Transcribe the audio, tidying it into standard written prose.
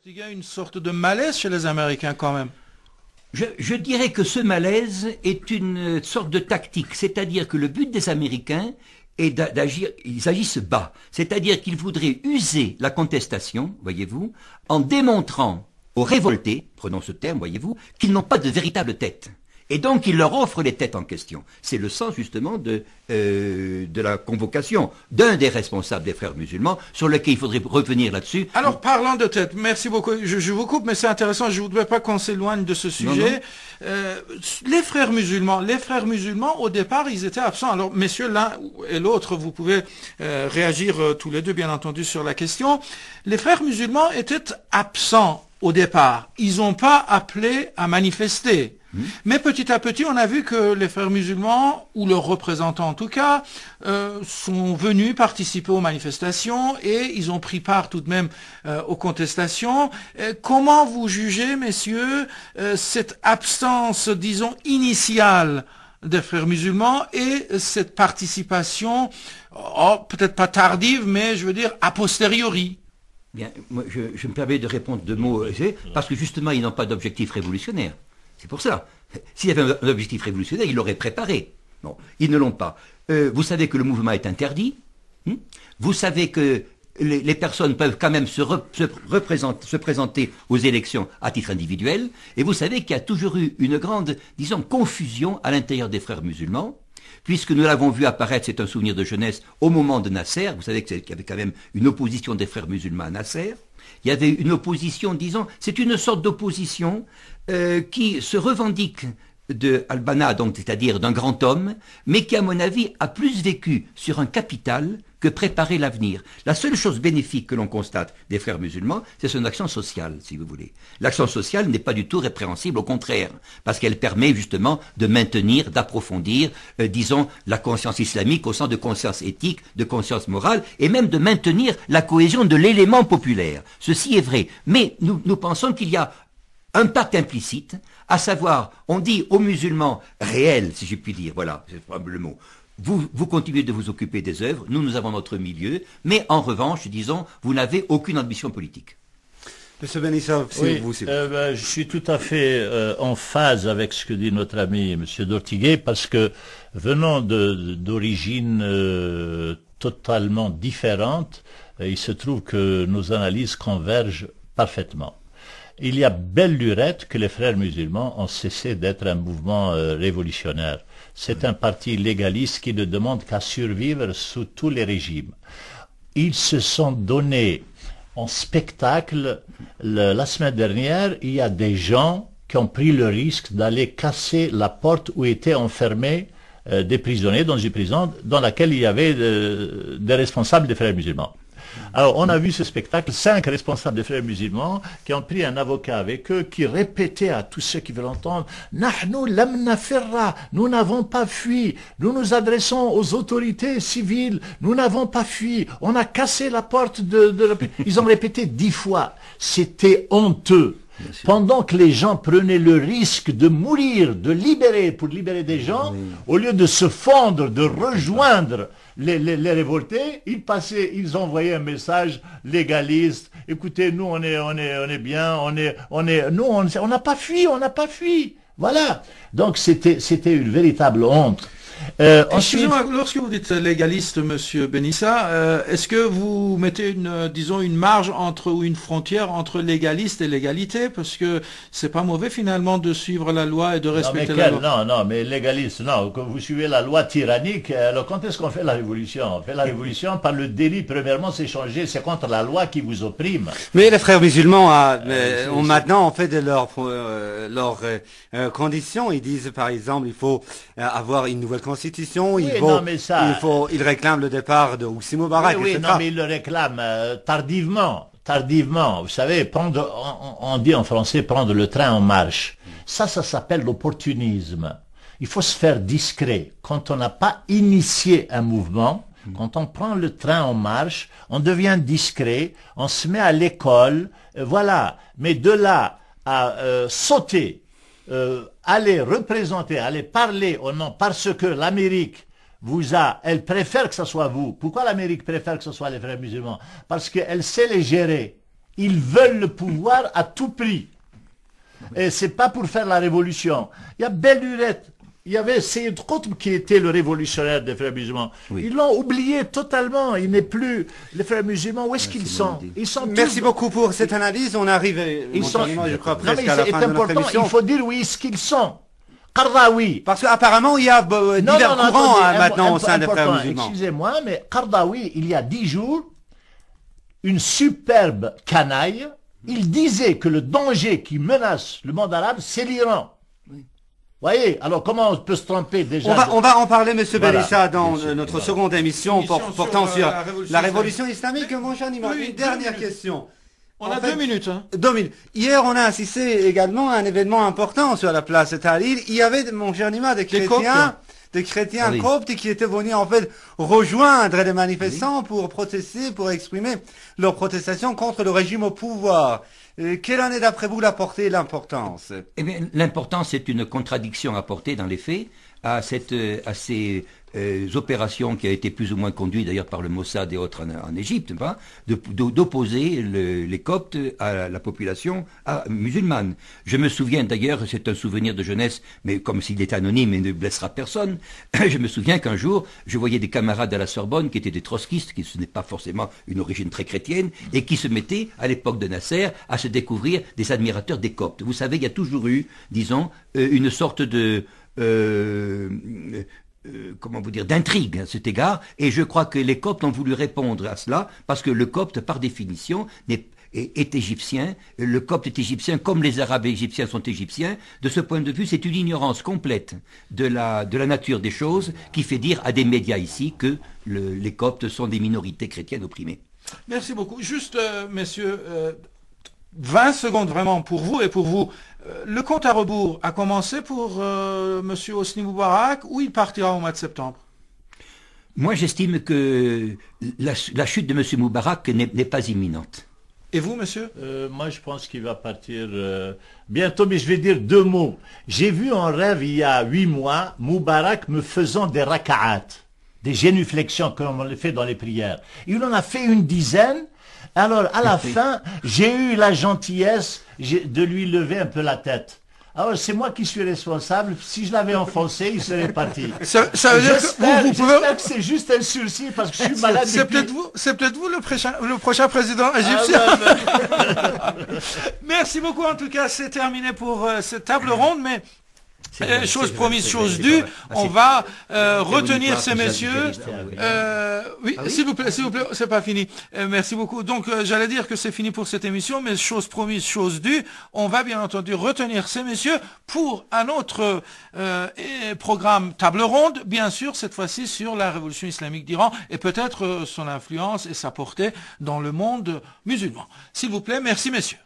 Il y a une sorte de malaise chez les Américains quand même. Je dirais que ce malaise est une sorte de tactique, c'est-à-dire que le but des Américains est d'agir, ils agissent bas, c'est-à-dire qu'ils voudraient user la contestation, voyez-vous, en démontrant aux révoltés, prenons ce terme, voyez-vous, qu'ils n'ont pas de véritable tête. Et donc, il leur offre les têtes en question. C'est le sens, justement, de la convocation d'un des responsables des frères musulmans, sur lequel il faudrait revenir là-dessus. Alors, parlant de tête, merci beaucoup. Je vous coupe, mais c'est intéressant. Je ne voudrais pas qu'on s'éloigne de ce sujet. Non, non. Les frères musulmans, au départ, ils étaient absents. Alors, messieurs, l'un et l'autre, vous pouvez réagir tous les deux, bien entendu, sur la question. Les frères musulmans étaient absents au départ. Ils n'ont pas appelé à manifester. Mais petit à petit, on a vu que les frères musulmans, ou leurs représentants en tout cas, sont venus participer aux manifestations et ils ont pris part tout de même aux contestations. Comment vous jugez, messieurs, cette absence, disons, initiale des frères musulmans et cette participation, peut-être pas tardive, mais je veux dire a posteriori? Bien, moi, je me permets de répondre de mots, parce que justement, ils n'ont pas d'objectif révolutionnaire. C'est pour ça. S'il y avait un objectif révolutionnaire, ils l'auraient préparé. Non, ils ne l'ont pas. Vous savez que le mouvement est interdit. Vous savez que les personnes peuvent quand même se présenter aux élections à titre individuel. Et vous savez qu'il y a toujours eu une grande, disons, confusion à l'intérieur des frères musulmans, puisque nous l'avons vu apparaître, c'est un souvenir de jeunesse, au moment de Nasser. Vous savez qu'il y avait quand même une opposition des frères musulmans à Nasser. Il y avait une opposition, disons, c'est une sorte d'opposition qui se revendique de Al-Banna, donc c'est-à-dire d'un grand homme, mais qui, à mon avis, a plus vécu sur un capital que préparer l'avenir. La seule chose bénéfique que l'on constate des frères musulmans, c'est son action sociale, si vous voulez. L'action sociale n'est pas du tout répréhensible, au contraire, parce qu'elle permet justement de maintenir, d'approfondir, disons, la conscience islamique au sens de conscience éthique, de conscience morale, et même de maintenir la cohésion de l'élément populaire. Ceci est vrai. Mais nous pensons qu'il y a un pacte implicite, à savoir, on dit aux musulmans réels, si je puis dire, voilà, c'est le mot, vous continuez de vous occuper des œuvres, nous avons notre milieu, mais en revanche, disons, vous n'avez aucune ambition politique. Monsieur Benissa, je suis tout à fait en phase avec ce que dit notre ami Monsieur Dortiguet, parce que venant d'origines totalement différentes, il se trouve que nos analyses convergent parfaitement. Il y a belle lurette que les frères musulmans ont cessé d'être un mouvement révolutionnaire. C'est un parti légaliste qui ne demande qu'à survivre sous tous les régimes. Ils se sont donnés en spectacle. La semaine dernière, il y a des gens qui ont pris le risque d'aller casser la porte où étaient enfermés des prisonniers dans une prison dans laquelle il y avait des responsables des frères musulmans. Alors, on a vu ce spectacle, 5 responsables des frères musulmans qui ont pris un avocat avec eux, qui répétaient à tous ceux qui veulent entendre « Nahnu lam nafirra » nous n'avons pas fui, nous nous adressons aux autorités civiles, nous n'avons pas fui, on a cassé la porte de la... Ils ont répété 10 fois. C'était honteux. Pendant que les gens prenaient le risque de mourir, pour libérer des gens, au lieu de se fondre, de rejoindre les révoltés, ils envoyaient un message légaliste. Écoutez, nous on est bien, on n'a pas fui. Voilà. Donc c'était une véritable honte. Excusez-moi, lorsque vous dites légaliste, Monsieur Benissa, est-ce que vous mettez une marge ou une frontière entre légaliste et légalité, parce que c'est pas mauvais finalement de suivre la loi et de respecter la loi. Non, mais légaliste, non. Quand vous suivez la loi tyrannique, alors quand est-ce qu'on fait la révolution? On fait la révolution par le délit. Premièrement, c'est contre la loi qui vous opprime. Mais les frères musulmans ont maintenant en fait de leurs conditions. Ils disent par exemple, il faut avoir une nouvelle constitution, ils réclament le départ de Hosni Moubarak, etc. Non, mais ils le réclament tardivement. Vous savez, on dit en français prendre le train en marche. Ça s'appelle l'opportunisme. Il faut se faire discret. Quand on n'a pas initié un mouvement, quand on prend le train en marche, on devient discret, on se met à l'école, voilà. Mais de là à sauter, aller représenter, aller parler au nom, parce que l'Amérique elle préfère que ce soit vous. Pourquoi l'Amérique préfère que ce soit les frères musulmans? Parce qu'elle sait les gérer. Ils veulent le pouvoir à tout prix. Et c'est pas pour faire la révolution. Il y a belle lurette. Il y avait Seyyid Qutb qui était le révolutionnaire des frères musulmans. Oui. Ils l'ont oublié totalement. Il n'est plus... Les frères musulmans, où est-ce qu'ils sont? Ils sont Merci beaucoup pour cette analyse. On arrive, je crois, presque à la fin de notre émission. Il faut dire où est-ce qu'ils sont. Qardawi. Parce qu'apparemment, il y a divers courants maintenant au sein des frères musulmans. Excusez-moi, mais Qardawi, il y a 10 jours, une superbe canaille, il disait que le danger qui menace le monde arabe, c'est l'Iran. Voyez, alors comment on peut se tromper déjà? On va en parler, M. Belissa, dans notre seconde émission portant sur la révolution islamique. Mon cher Nima, une dernière question. On a 2 minutes. Hein. 2 minutes. Hier, on a assisté également à un événement important sur la place Tahrir. Il y avait, mon cher Nima, des chrétiens coptes qui étaient venus en fait rejoindre les manifestants pour protester, pour exprimer leur protestation contre le régime au pouvoir. Quelle en est d'après vous la portée et l'importance? Eh bien, l'importance, c'est une contradiction apportée dans les faits à ces opérations qui a été plus ou moins conduites d'ailleurs par le Mossad et autres en Égypte, d'opposer les Coptes à la population musulmane. Je me souviens d'ailleurs, c'est un souvenir de jeunesse, mais comme s'il est anonyme et ne blessera personne, je me souviens qu'un jour, je voyais des camarades à la Sorbonne qui étaient des trotskistes, qui ce n'est pas forcément une origine très chrétienne, et qui se mettaient, à l'époque de Nasser, à se découvrir des admirateurs des Coptes. Vous savez, il y a toujours eu, disons, une sorte de... comment vous dire, d'intrigue à cet égard, et je crois que les Coptes ont voulu répondre à cela, parce que le Copte, par définition, est égyptien, le Copte est égyptien comme les Arabes égyptiens sont égyptiens. De ce point de vue, c'est une ignorance complète de la nature des choses qui fait dire à des médias ici que les Coptes sont des minorités chrétiennes opprimées. Merci beaucoup. Juste, messieurs, 20 secondes vraiment pour vous et pour vous. Le compte à rebours a commencé pour M. Hosni Moubarak, ou il partira au mois de septembre? Moi, j'estime que la chute de M. Moubarak n'est pas imminente. Et vous, monsieur? Moi, je pense qu'il va partir bientôt, mais je vais dire 2 mots. J'ai vu en rêve, il y a 8 mois, Moubarak me faisant des raka'at, des génuflexions comme on le fait dans les prières. Il en a fait une dizaine. Alors, à la fin, j'ai eu la gentillesse de lui lever un peu la tête. Alors, c'est moi qui suis responsable. Si je l'avais enfoncé, il serait parti. Ça veut dire que j'espère que c'est juste un sursis parce que je suis malade. C'est peut-être vous le prochain président égyptien. Merci beaucoup. En tout cas, c'est terminé pour cette table ronde, mais... chose promise, chose due, on va retenir ces messieurs. Oui, s'il vous plaît, c'est pas fini. Merci beaucoup. Donc, j'allais dire que c'est fini pour cette émission, mais chose promise, chose due, on va bien entendu retenir ces messieurs pour un autre programme table ronde, bien sûr, cette fois-ci sur la révolution islamique d'Iran et peut-être son influence et sa portée dans le monde musulman. S'il vous plaît, merci messieurs.